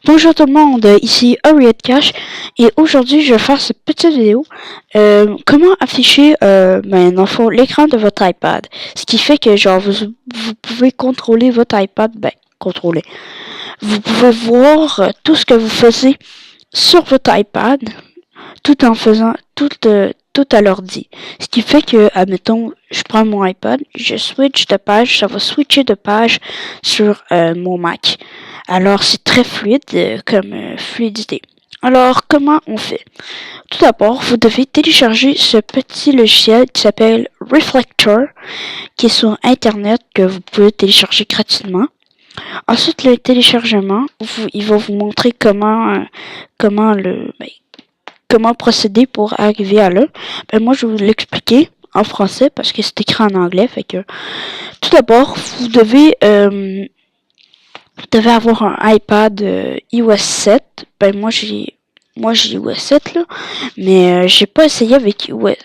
Bonjour tout le monde, ici Harriet Cash et aujourd'hui je vais faire cette petite vidéo comment afficher dans le fond, l'écran de votre iPad. Ce qui fait que genre vous pouvez contrôler votre iPad, contrôler. Vous pouvez voir tout ce que vous faisiez sur votre iPad tout en faisant tout à l'ordi. Ce qui fait que, admettons, je prends mon iPad, je switch de page, ça va switcher de page sur mon Mac. Alors, c'est très fluide comme fluidité. Alors, comment on fait? Tout d'abord, vous devez télécharger ce petit logiciel qui s'appelle Reflector, qui est sur Internet, que vous pouvez télécharger gratuitement. Ensuite, le téléchargement, il va vous montrer comment procéder pour arriver à là. Moi, je vais vous l'expliquer en français parce que c'est écrit en anglais. Fait que, tout d'abord, vous devez avoir un iPad iOS 7. Moi, j'ai iOS 7 là, mais j'ai pas essayé avec iOS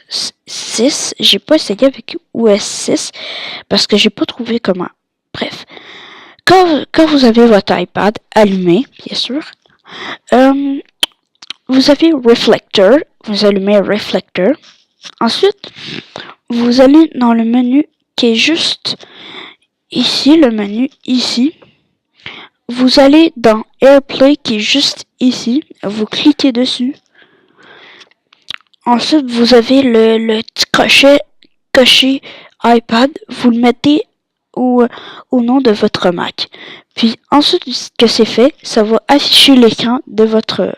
6. J'ai pas essayé avec iOS 6 parce que j'ai pas trouvé comment. Bref, quand vous avez votre iPad allumé, bien sûr, vous avez Reflector, vous allumez Reflector. Ensuite, vous allez dans le menu qui est juste ici, le menu ici. Vous allez dans AirPlay qui est juste ici. Vous cliquez dessus. Ensuite, vous avez le petit crochet iPad. Vous le mettez au nom de votre Mac. Puis ensuite que c'est fait, ça va afficher l'écran de votre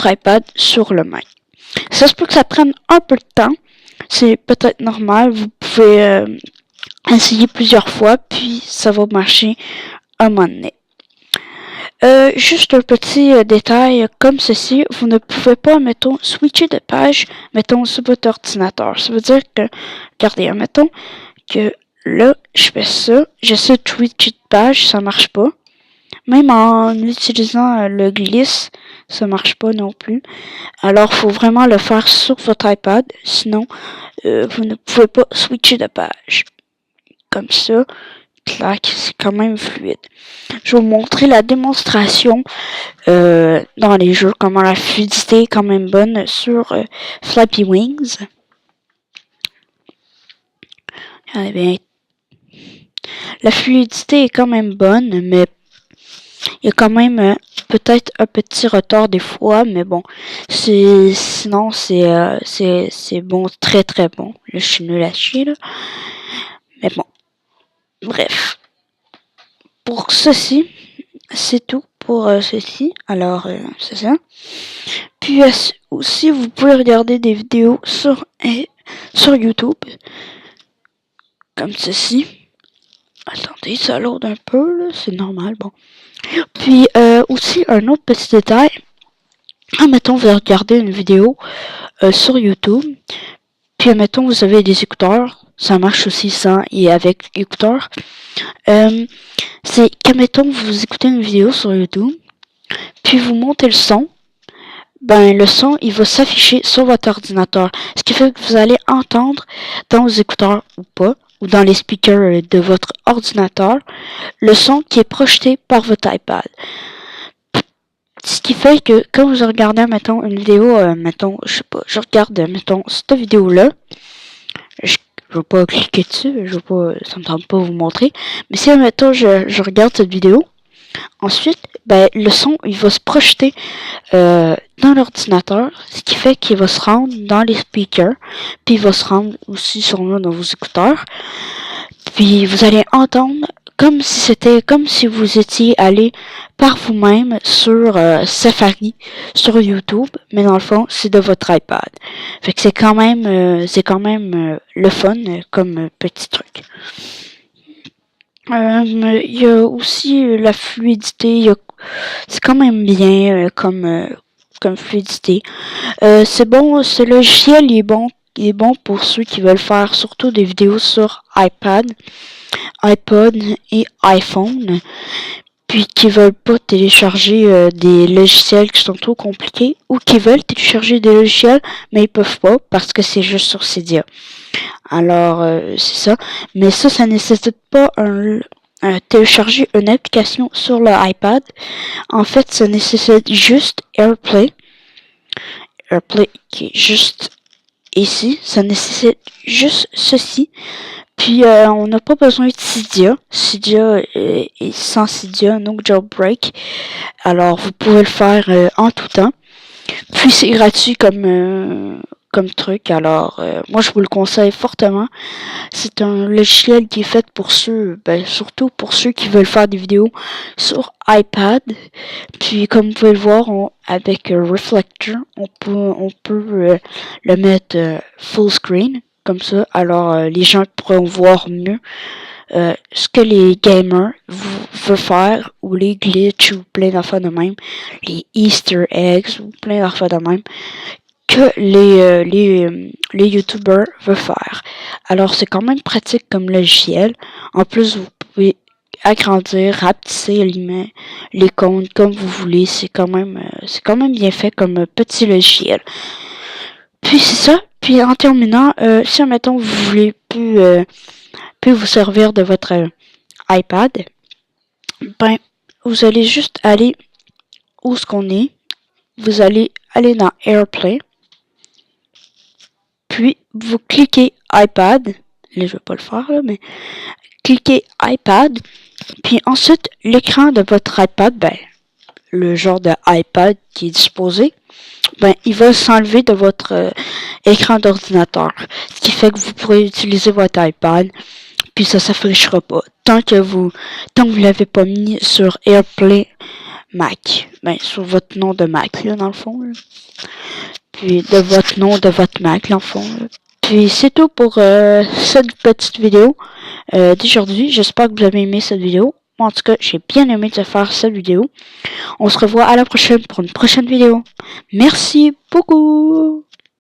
iPad sur le Mac. Ça se peut que ça prenne un peu de temps. C'est peut-être normal. Vous pouvez essayer plusieurs fois, puis ça va marcher un moment donné. Juste un petit détail comme ceci, vous ne pouvez pas, mettons, switcher de page, mettons, sur votre ordinateur. Ça veut dire que, regardez, mettons que là, je fais ça, j'essaie de switcher de page, ça marche pas. Même en utilisant le glisse, ça marche pas non plus. Alors, faut vraiment le faire sur votre iPad, sinon, vous ne pouvez pas switcher de page. Comme ça, clac, c'est quand même fluide. Je vais vous montrer la démonstration dans les jeux, comment la fluidité est quand même bonne sur Flappy Wings. Eh bien, la fluidité est quand même bonne, mais il y a quand même peut-être un petit retard des fois, mais bon, sinon c'est bon, très très bon. Là, je suis nul à chier, là. Mais bon, bref. Pour ceci, c'est tout pour ceci. Alors, c'est ça. Puis aussi, vous pouvez regarder des vidéos sur YouTube, comme ceci. Attendez, ça load un peu, là, c'est normal, bon. Puis aussi, un autre petit détail. Admettons, vous regardez une vidéo sur YouTube, puis admettons, vous avez des écouteurs. Ça marche aussi sans et avec écouteurs. C'est qu'admettons, vous écoutez une vidéo sur YouTube, puis vous montez le son. Le son, il va s'afficher sur votre ordinateur. Ce qui fait que vous allez entendre dans vos écouteurs ou pas, ou dans les speakers de votre ordinateur, le son qui est projeté par votre iPad. Ce qui fait que quand vous regardez, mettons, une vidéo, je sais pas, je regarde, mettons, cette vidéo-là, je vais pas cliquer dessus, ça me tente pas vous montrer, mais si, mettons, je regarde cette vidéo, ensuite, le son, il va se projeter dans l'ordinateur, ce qui fait qu'il va se rendre dans les speakers, puis il va se rendre aussi sûrement dans vos écouteurs, puis vous allez entendre comme si vous étiez allé par vous-même sur Safari, sur YouTube, mais dans le fond, c'est de votre iPad. Fait que c'est quand même le fun comme petit truc. Il y a aussi la fluidité, c'est quand même bien comme fluidité. C'est bon, ce logiciel il est bon pour ceux qui veulent faire surtout des vidéos sur iPad et iPhone, puis qui veulent pas télécharger des logiciels qui sont trop compliqués, ou qui veulent télécharger des logiciels mais ils peuvent pas parce que c'est juste sur Cydia. Alors c'est ça, mais ça nécessite pas télécharger une application sur le iPad. En fait, ça nécessite juste AirPlay. AirPlay qui est juste ici. Ça nécessite juste ceci. Puis on n'a pas besoin de Cydia. Cydia est sans Cydia, no jailbreak. Alors vous pouvez le faire en tout temps. Puis c'est gratuit comme truc. Alors moi je vous le conseille fortement. C'est un logiciel qui est fait pour ceux, surtout pour ceux qui veulent faire des vidéos sur iPad. Puis comme vous pouvez le voir, avec Reflector, on peut le mettre full screen comme ça. Alors les gens pourront voir mieux ce que les gamers veulent faire, ou les glitches, ou plein d'affaires de même, les Easter eggs, ou plein d'affaires de même, que les youtubeurs veulent faire. Alors c'est quand même pratique comme logiciel. En plus vous pouvez agrandir, rapetisser l'icône comme vous voulez. C'est quand même bien fait comme petit logiciel. Puis c'est ça. Puis en terminant, si admettons vous voulez plus vous servir de votre iPad, ben vous allez juste aller où ce qu'on est. Vous allez aller dans AirPlay. Puis vous cliquez iPad. Là je vais pas le faire là, mais cliquez iPad. Puis ensuite l'écran de votre iPad, le genre de iPad qui est disposé, il va s'enlever de votre écran d'ordinateur. Ce qui fait que vous pourrez utiliser votre iPad. Puis ça s'affichera pas tant que vous l'avez pas mis sur AirPlay Mac, sur votre nom de Mac là dans le fond là. Puis de votre nom de votre Mac dans le fond là. Puis c'est tout pour cette petite vidéo d'aujourd'hui. J'espère que vous avez aimé cette vidéo. Moi, en tout cas, j'ai bien aimé de faire cette vidéo. On se revoit à la prochaine pour une prochaine vidéo. Merci beaucoup.